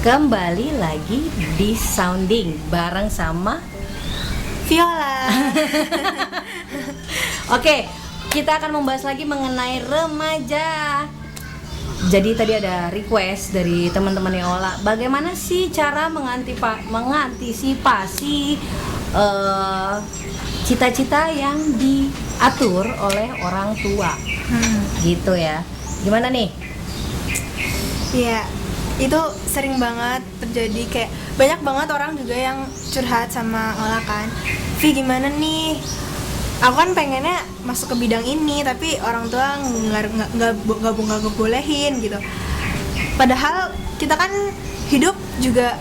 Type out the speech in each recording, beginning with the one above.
Kembali lagi di Sounding bareng sama Viola. Oke, kita akan membahas lagi mengenai remaja. Jadi tadi ada request dari teman-teman Ola, bagaimana sih cara mengantisipasi cita-cita yang diatur oleh orang tua, gitu ya. Gimana nih? Iya, itu sering banget terjadi, kayak banyak banget orang juga yang curhat sama Ola kan, Vi gimana nih, aku kan pengennya masuk ke bidang ini tapi orang tua nggak bolehin gitu. Padahal kita kan hidup juga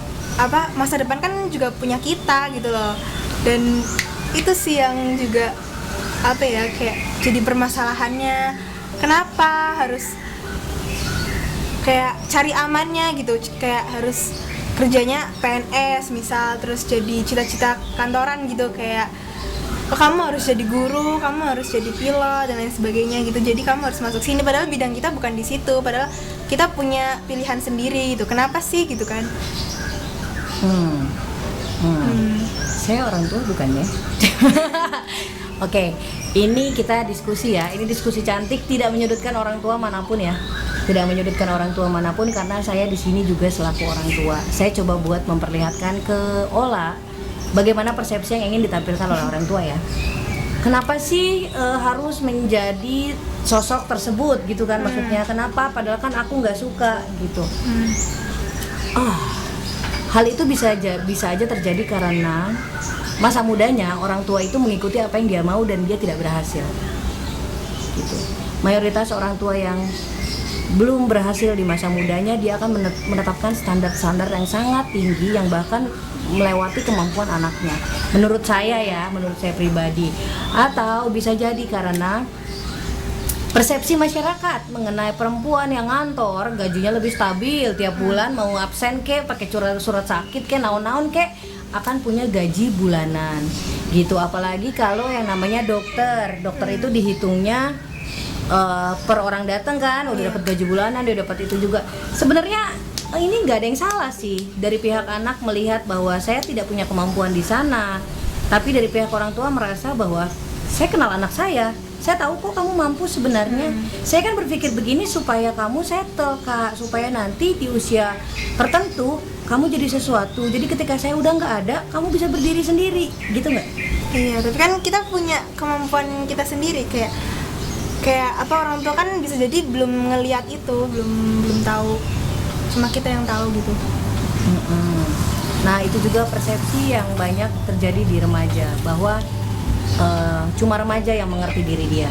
masa depan kan juga punya kita gitu loh. Dan itu sih yang juga kayak jadi permasalahannya, kenapa harus kayak cari amannya gitu, kayak harus kerjanya PNS misal, terus jadi cita-cita kantoran gitu, kayak kamu harus jadi guru, kamu harus jadi pilot dan lain sebagainya gitu. Jadi kamu harus masuk sini, padahal bidang kita bukan di situ, padahal kita punya pilihan sendiri gitu. Kenapa sih gitu kan? Saya orang tua bukan ya? Oke, ini kita diskusi ya. Ini diskusi cantik, tidak menyudutkan orang tua manapun ya. Tidak menyudutkan orang tua manapun, karena saya di sini juga selaku orang tua. Saya coba buat memperlihatkan ke Ola bagaimana persepsi yang ingin ditampilkan oleh orang tua ya. Kenapa sih harus menjadi sosok tersebut gitu kan, maksudnya kenapa? Padahal kan aku nggak suka gitu. Hal itu bisa aja terjadi karena masa mudanya orang tua itu mengikuti apa yang dia mau dan dia tidak berhasil. Gitu. Mayoritas orang tua yang belum berhasil di masa mudanya, dia akan menetapkan standar-standar yang sangat tinggi yang bahkan melewati kemampuan anaknya. Menurut saya pribadi. Atau bisa jadi karena persepsi masyarakat mengenai perempuan yang ngantor, gajinya lebih stabil tiap bulan, mau absen kek, pakai surat sakit kek, naon-naon kek, akan punya gaji bulanan gitu. Apalagi kalau yang namanya dokter itu dihitungnya per orang datang kan, udah dapat gaji bulanan, dia dapat itu juga. Sebenarnya ini nggak ada yang salah sih dari pihak anak melihat bahwa saya tidak punya kemampuan di sana, tapi dari pihak orang tua merasa bahwa saya kenal anak saya tahu kok kamu mampu sebenarnya. Saya kan berpikir begini supaya kamu settle Kak, supaya nanti di usia tertentu kamu jadi sesuatu. Jadi ketika saya udah nggak ada, kamu bisa berdiri sendiri, gitu nggak? Iya, tapi kan kita punya kemampuan kita sendiri, kayak orang tua kan bisa jadi belum ngelihat itu, belum tahu, cuma kita yang tahu gitu. Nah itu juga persepsi yang banyak terjadi di remaja, bahwa cuma remaja yang mengerti diri dia.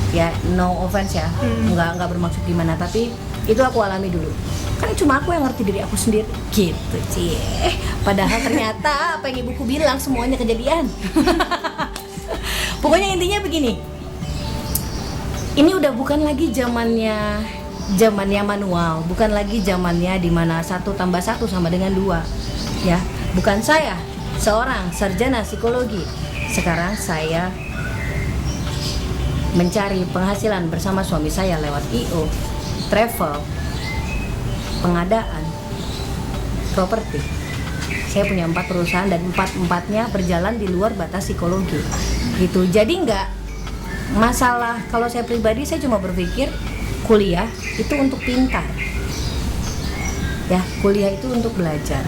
Ya no offense ya, nggak bermaksud gimana, tapi itu aku alami dulu. Kan cuma aku yang ngerti diri aku sendiri, gitu sih. Padahal ternyata apa yang ibuku bilang semuanya kejadian. Pokoknya intinya begini. Ini udah bukan lagi zamannya manual, bukan lagi zamannya di mana 1 + 1 sama dengan 2. Ya, bukan saya seorang sarjana psikologi. Sekarang saya mencari penghasilan bersama suami saya lewat IO, travel, pengadaan, properti. Saya punya 4 perusahaan dan 4-empatnya berjalan di luar batas psikologi. Gitu. Jadi enggak masalah, kalau saya pribadi saya cuma berpikir kuliah itu untuk pintar. Ya, kuliah itu untuk belajar.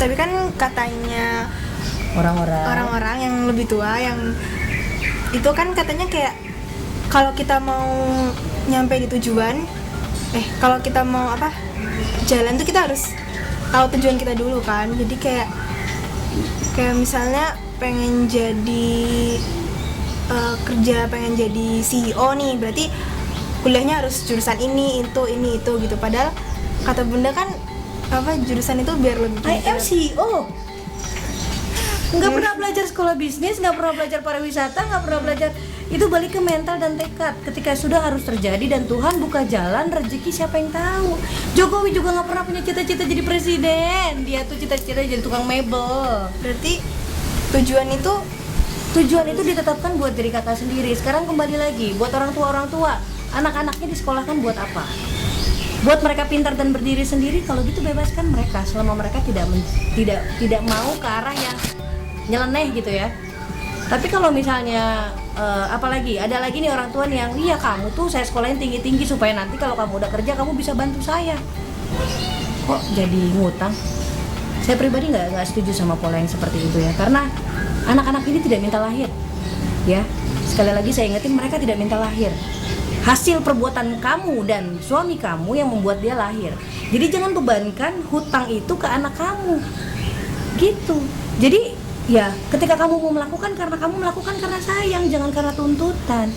Tapi kan katanya orang-orang yang lebih tua yang itu kan katanya kayak kalau kita mau nyampe di tujuan, kalau kita mau jalan tuh kita harus tahu tujuan kita dulu kan. Jadi kayak misalnya pengen jadi kerja, pengen jadi CEO nih, berarti kuliahnya harus jurusan ini itu gitu. Padahal kata bunda kan jurusan itu biar lebih I am CEO. Nggak pernah belajar sekolah bisnis, nggak pernah belajar pariwisata, nggak pernah belajar. Itu balik ke mental dan tekad. Ketika sudah harus terjadi dan Tuhan buka jalan rezeki, siapa yang tahu. Jokowi juga nggak pernah punya cita-cita jadi presiden. Dia tuh cita-cita jadi tukang mebel. Berarti tujuan itu ditetapkan buat diri kakak sendiri. Sekarang kembali lagi buat orang tua, anak-anaknya disekolahkan buat apa? Buat mereka pintar dan berdiri sendiri, kalau gitu bebaskan mereka selama mereka tidak mau ke arah yang nyeleneh gitu ya. Tapi kalau misalnya apalagi ada lagi nih orang tua nih yang iya kamu tuh saya sekolahin tinggi-tinggi supaya nanti kalau kamu udah kerja kamu bisa bantu saya. Kok jadi ngutang? Saya pribadi nggak setuju sama pola yang seperti itu ya, karena anak-anak ini tidak minta lahir ya. Sekali lagi saya ingetin, mereka tidak minta lahir. Hasil perbuatan kamu dan suami kamu yang membuat dia lahir. Jadi jangan bebankan hutang itu ke anak kamu gitu. Jadi ya ketika kamu mau melakukan, karena kamu melakukan karena sayang, jangan karena tuntutan.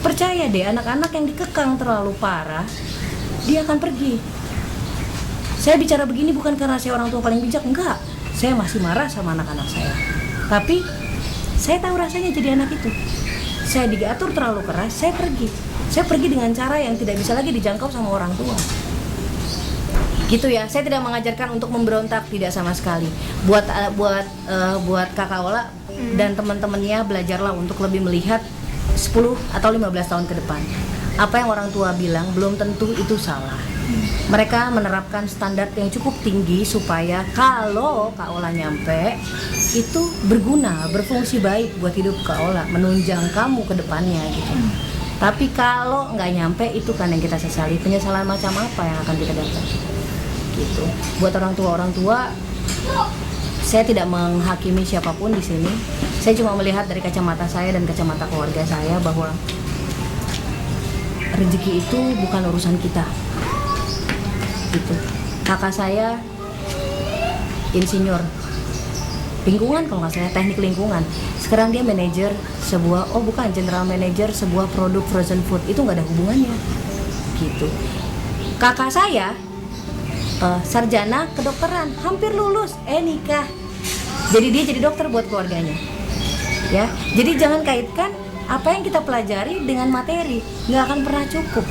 Percaya deh, anak-anak yang dikekang terlalu parah, dia akan pergi. Saya bicara begini bukan karena saya orang tua paling bijak, enggak. Saya masih marah sama anak-anak saya. Tapi saya tahu rasanya jadi anak itu. Saya diatur terlalu keras, saya pergi. Saya pergi dengan cara yang tidak bisa lagi dijangkau sama orang tua. Gitu ya. Saya tidak mengajarkan untuk memberontak, tidak sama sekali. Buat Kakak Ola dan teman-temannya, belajarlah untuk lebih melihat 10 atau 15 tahun ke depan. Apa yang orang tua bilang belum tentu itu salah. Mereka menerapkan standar yang cukup tinggi supaya kalau Kak Ola nyampe itu berguna, berfungsi baik buat hidup Kak Ola, menunjang kamu ke depannya gitu. Tapi kalau nggak nyampe, itu kan yang kita sesali. Penyesalan macam apa yang akan kita dapat gitu. Buat orang tua, saya tidak menghakimi siapapun di sini. Saya cuma melihat dari kacamata saya dan kacamata keluarga saya bahwa rezeki itu bukan urusan kita gitu. Kakak saya insinyur lingkungan, kalau nggak salah teknik lingkungan. Sekarang dia manajer sebuah, general manager sebuah produk frozen food. Itu nggak ada hubungannya gitu. Kakak saya sarjana kedokteran, hampir lulus, nikah. Jadi dia jadi dokter buat keluarganya ya. Jadi jangan kaitkan apa yang kita pelajari dengan materi, nggak akan pernah cukup.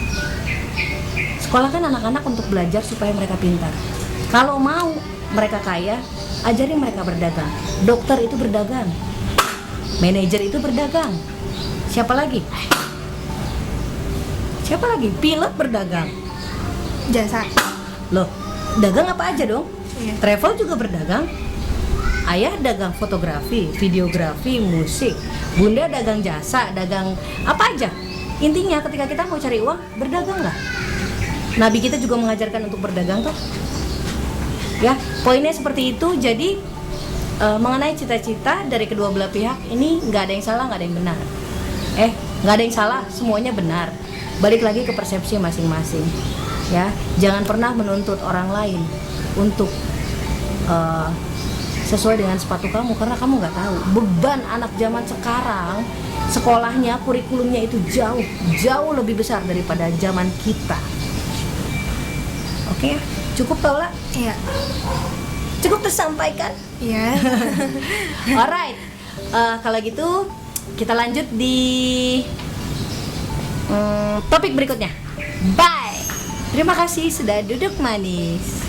Sekolahkan anak-anak untuk belajar supaya mereka pintar. Kalau mau mereka kaya, ajarin mereka berdagang. Dokter itu berdagang, manajer itu berdagang. Siapa lagi? Pilot berdagang. Jasa. Loh, dagang apa aja dong? Iya. Travel juga berdagang. Ayah dagang fotografi, videografi, musik. Bunda dagang jasa, dagang apa aja. Intinya ketika kita mau cari uang, berdaganglah. Nabi kita juga mengajarkan untuk berdagang toh. Ya, poinnya seperti itu. Jadi mengenai cita-cita dari kedua belah pihak ini nggak ada yang salah, nggak ada yang benar. Nggak ada yang salah, semuanya benar. Balik lagi ke persepsi masing-masing. Ya, jangan pernah menuntut orang lain untuk sesuai dengan sepatu kamu, karena kamu nggak tahu beban anak zaman sekarang. Sekolahnya, kurikulumnya itu jauh lebih besar daripada zaman kita. Oke, cukup Paula? Iya. Cukup tersampaikan? Iya. Alright, kalau gitu kita lanjut di topik berikutnya. Bye. Terima kasih sudah duduk manis.